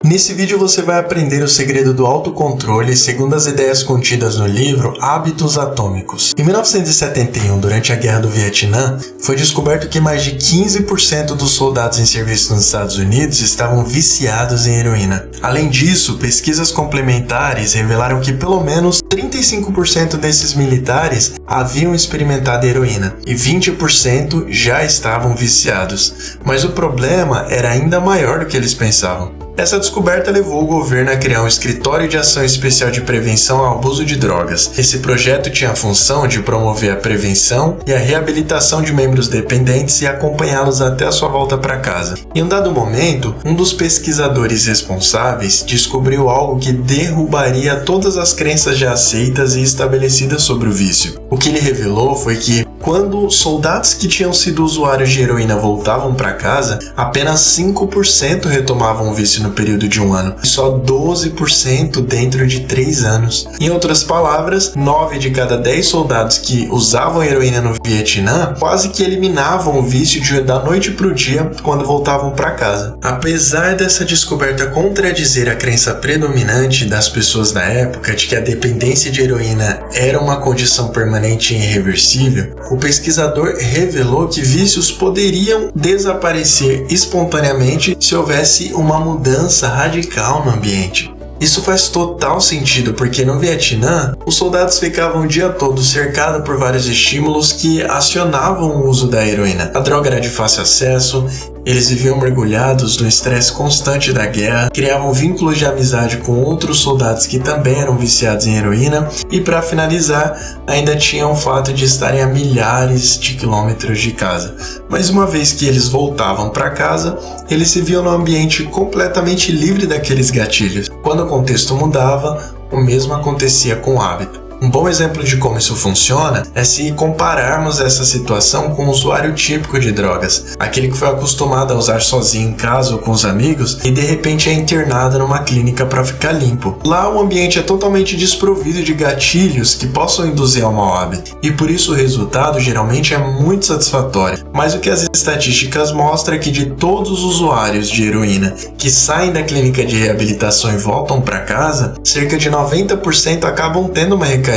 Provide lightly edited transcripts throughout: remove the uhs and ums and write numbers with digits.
Nesse vídeo você vai aprender o segredo do autocontrole segundo as ideias contidas no livro Hábitos Atômicos. Em 1971, durante a Guerra do Vietnã, foi descoberto que mais de 15% dos soldados em serviço nos Estados Unidos estavam viciados em heroína. Além disso, pesquisas complementares revelaram que pelo menos 35% desses militares haviam experimentado heroína e 20% já estavam viciados. Mas o problema era ainda maior do que eles pensavam. Essa descoberta levou o governo a criar um escritório de ação especial de prevenção ao abuso de drogas. Esse projeto tinha a função de promover a prevenção e a reabilitação de membros dependentes e acompanhá-los até a sua volta para casa. Em um dado momento, um dos pesquisadores responsáveis descobriu algo que derrubaria todas as crenças já aceitas e estabelecidas sobre o vício. O que ele revelou foi que, quando soldados que tinham sido usuários de heroína voltavam para casa, apenas 5% retomavam o vício no período de um ano, e só 12% dentro de 3 anos. Em outras palavras, 9 de cada 10 soldados que usavam heroína no Vietnã quase que eliminavam o vício da noite para o dia quando voltavam para casa. Apesar dessa descoberta contradizer a crença predominante das pessoas da época de que a dependência de heroína era uma condição permanente e irreversível, o pesquisador revelou que vícios poderiam desaparecer espontaneamente se houvesse uma mudança radical no ambiente. Isso faz total sentido, porque no Vietnã, os soldados ficavam o dia todo cercados por vários estímulos que acionavam o uso da heroína. A droga era de fácil acesso, eles viviam mergulhados no estresse constante da guerra, criavam vínculos de amizade com outros soldados que também eram viciados em heroína e, para finalizar, ainda tinham o fato de estarem a milhares de quilômetros de casa. Mas uma vez que eles voltavam para casa, eles se viam num ambiente completamente livre daqueles gatilhos. Quando o contexto mudava, o mesmo acontecia com o hábito. Um bom exemplo de como isso funciona é se compararmos essa situação com o usuário típico de drogas, aquele que foi acostumado a usar sozinho em casa ou com os amigos e de repente é internado numa clínica para ficar limpo. Lá o ambiente é totalmente desprovido de gatilhos que possam induzir ao mau hábito, e por isso o resultado geralmente é muito satisfatório. Mas o que as estatísticas mostram é que de todos os usuários de heroína que saem da clínica de reabilitação e voltam para casa, cerca de 90% acabam tendo uma recaída,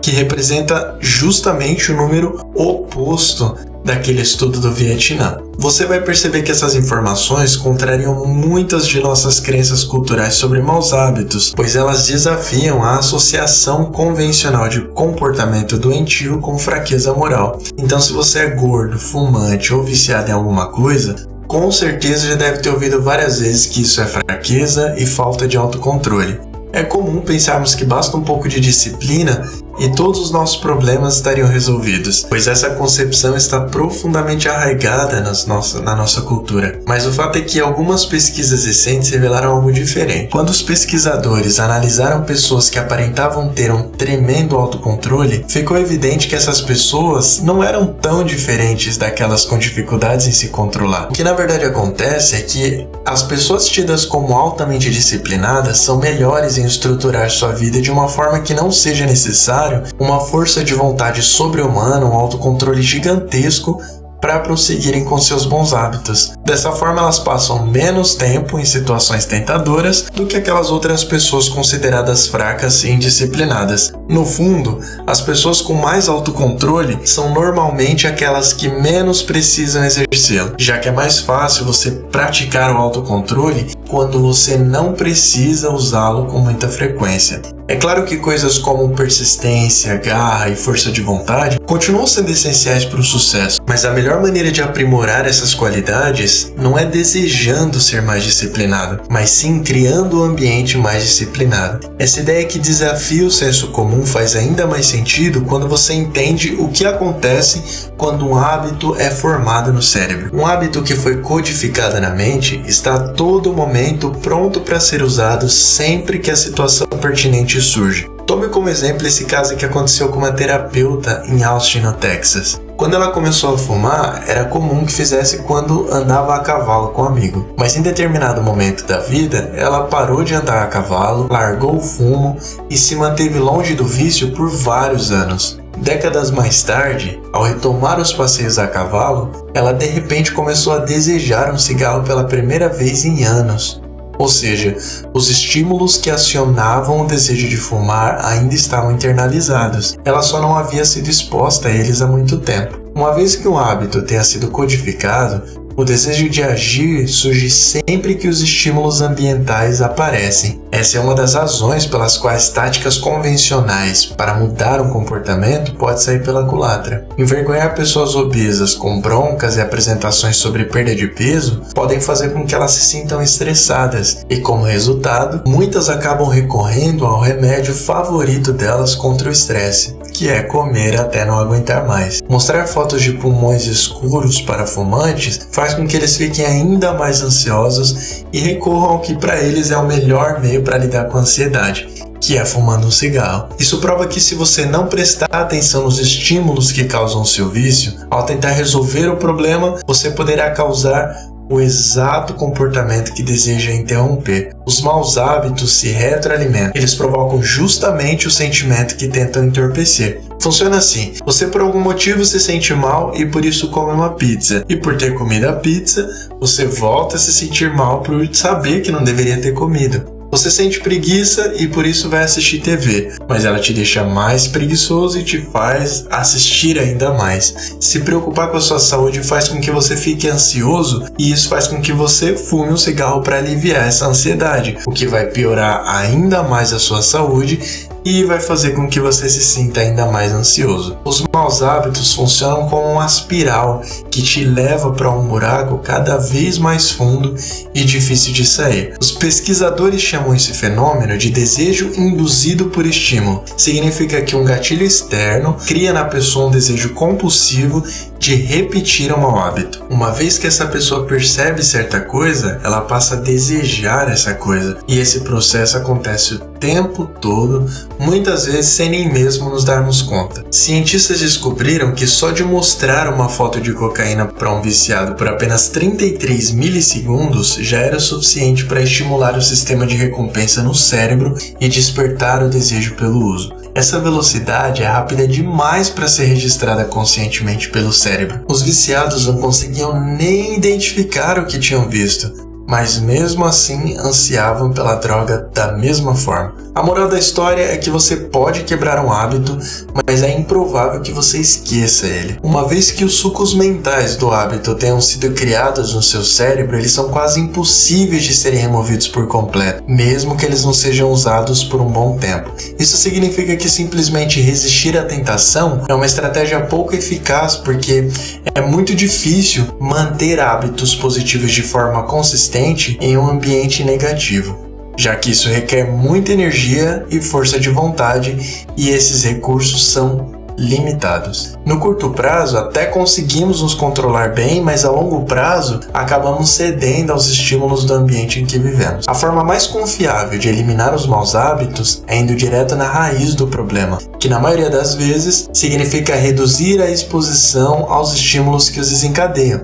que representa justamente o número oposto daquele estudo do Vietnã. Você vai perceber que essas informações contrariam muitas de nossas crenças culturais sobre maus hábitos, pois elas desafiam a associação convencional de comportamento doentio com fraqueza moral. Então, se você é gordo, fumante ou viciado em alguma coisa, com certeza já deve ter ouvido várias vezes que isso é fraqueza e falta de autocontrole. É comum pensarmos que basta um pouco de disciplina e todos os nossos problemas estariam resolvidos, pois essa concepção está profundamente arraigada na nossa cultura. Mas o fato é que algumas pesquisas recentes revelaram algo diferente. Quando os pesquisadores analisaram pessoas que aparentavam ter um tremendo autocontrole, ficou evidente que essas pessoas não eram tão diferentes daquelas com dificuldades em se controlar. O que na verdade acontece é que as pessoas tidas como altamente disciplinadas são melhores em estruturar sua vida de uma forma que não seja necessário uma força de vontade sobre-humana, um autocontrole gigantesco para prosseguirem com seus bons hábitos. Dessa forma, elas passam menos tempo em situações tentadoras do que aquelas outras pessoas consideradas fracas e indisciplinadas. No fundo, as pessoas com mais autocontrole são normalmente aquelas que menos precisam exercê-lo, já que é mais fácil você praticar o autocontrole quando você não precisa usá-lo com muita frequência. É claro que coisas como persistência, garra e força de vontade continuam sendo essenciais para o sucesso, mas a melhor maneira de aprimorar essas qualidades não é desejando ser mais disciplinado, mas sim criando um ambiente mais disciplinado. Essa ideia que desafia o senso comum faz ainda mais sentido quando você entende o que acontece quando um hábito é formado no cérebro. Um hábito que foi codificado na mente está a todo momento pronto para ser usado sempre que a situação pertinente surge. Tome como exemplo esse caso que aconteceu com uma terapeuta em Austin, no Texas. Quando ela começou a fumar, era comum que fizesse quando andava a cavalo com um amigo. Mas em determinado momento da vida, ela parou de andar a cavalo, largou o fumo e se manteve longe do vício por vários anos. Décadas mais tarde, ao retomar os passeios a cavalo, ela de repente começou a desejar um cigarro pela primeira vez em anos. Ou seja, os estímulos que acionavam o desejo de fumar ainda estavam internalizados. Ela só não havia sido exposta a eles há muito tempo. Uma vez que um hábito tenha sido codificado, o desejo de agir surge sempre que os estímulos ambientais aparecem. Essa é uma das razões pelas quais táticas convencionais para mudar um comportamento pode sair pela culatra. Envergonhar pessoas obesas com broncas e apresentações sobre perda de peso podem fazer com que elas se sintam estressadas e, como resultado, muitas acabam recorrendo ao remédio favorito delas contra o estresse, que é comer até não aguentar mais. Mostrar fotos de pulmões escuros para fumantes faz com que eles fiquem ainda mais ansiosos e recorram ao que para eles é o melhor meio para lidar com a ansiedade, que é fumando um cigarro. Isso prova que se você não prestar atenção nos estímulos que causam o seu vício, ao tentar resolver o problema, você poderá causar o exato comportamento que deseja interromper. Os maus hábitos se retroalimentam. Eles provocam justamente o sentimento que tentam entorpecer. Funciona assim: você por algum motivo se sente mal e por isso come uma pizza. E por ter comido a pizza, você volta a se sentir mal por saber que não deveria ter comido. Você sente preguiça e por isso vai assistir TV, mas ela te deixa mais preguiçoso e te faz assistir ainda mais. Se preocupar com a sua saúde faz com que você fique ansioso e isso faz com que você fume um cigarro para aliviar essa ansiedade, o que vai piorar ainda mais a sua saúde e vai fazer com que você se sinta ainda mais ansioso. Os maus hábitos funcionam como uma espiral que te leva para um buraco cada vez mais fundo e difícil de sair. Os pesquisadores chamam esse fenômeno de desejo induzido por estímulo. Significa que um gatilho externo cria na pessoa um desejo compulsivo de repetir um mau hábito. Uma vez que essa pessoa percebe certa coisa, ela passa a desejar essa coisa. E esse processo acontece o tempo todo, muitas vezes sem nem mesmo nos darmos conta. Cientistas descobriram que só de mostrar uma foto de cocaína para um viciado por apenas 33 milissegundos já era suficiente para estimular o sistema de recompensa no cérebro e despertar o desejo pelo uso. Essa velocidade é rápida demais para ser registrada conscientemente pelo cérebro. Os viciados não conseguiam nem identificar o que tinham visto, mas mesmo assim ansiavam pela droga da mesma forma. A moral da história é que você pode quebrar um hábito, mas é improvável que você esqueça ele. Uma vez que os sucos mentais do hábito tenham sido criados no seu cérebro, eles são quase impossíveis de serem removidos por completo, mesmo que eles não sejam usados por um bom tempo. Isso significa que simplesmente resistir à tentação é uma estratégia pouco eficaz, porque é muito difícil manter hábitos positivos de forma consistente em um ambiente negativo, já que isso requer muita energia e força de vontade e esses recursos são limitados. No curto prazo até conseguimos nos controlar bem, mas a longo prazo acabamos cedendo aos estímulos do ambiente em que vivemos. A forma mais confiável de eliminar os maus hábitos é indo direto na raiz do problema, que na maioria das vezes significa reduzir a exposição aos estímulos que os desencadeiam.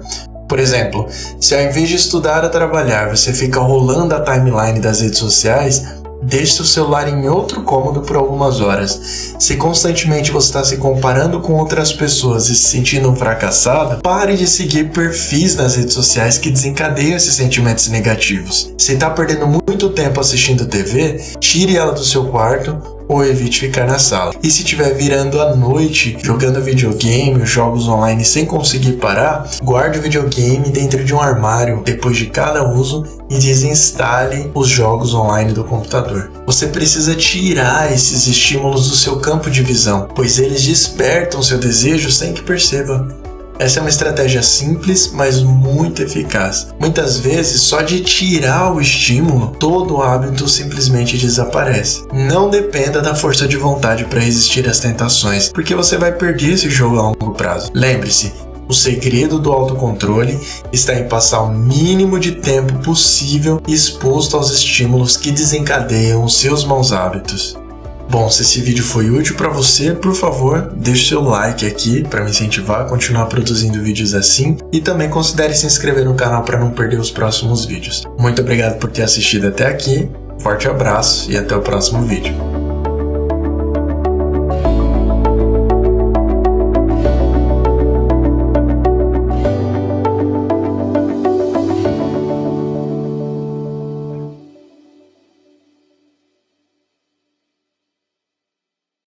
Por exemplo, se ao invés de estudar ou trabalhar você fica rolando a timeline das redes sociais, deixe seu celular em outro cômodo por algumas horas. Se constantemente você está se comparando com outras pessoas e se sentindo um fracassado, pare de seguir perfis nas redes sociais que desencadeiam esses sentimentos negativos. Se está perdendo muito tempo assistindo TV, tire ela do seu quarto ou evite ficar na sala. E se estiver virando à noite, jogando videogame ou jogos online sem conseguir parar, guarde o videogame dentro de um armário depois de cada uso e desinstale os jogos online do computador. Você precisa tirar esses estímulos do seu campo de visão, pois eles despertam seu desejo sem que perceba. Essa é uma estratégia simples, mas muito eficaz. Muitas vezes, só de tirar o estímulo, todo o hábito simplesmente desaparece. Não dependa da força de vontade para resistir às tentações, porque você vai perder esse jogo a longo prazo. Lembre-se, o segredo do autocontrole está em passar o mínimo de tempo possível exposto aos estímulos que desencadeiam os seus maus hábitos. Bom, se esse vídeo foi útil para você, por favor, deixe seu like aqui para me incentivar a continuar produzindo vídeos assim e também considere se inscrever no canal para não perder os próximos vídeos. Muito obrigado por ter assistido até aqui, forte abraço e até o próximo vídeo.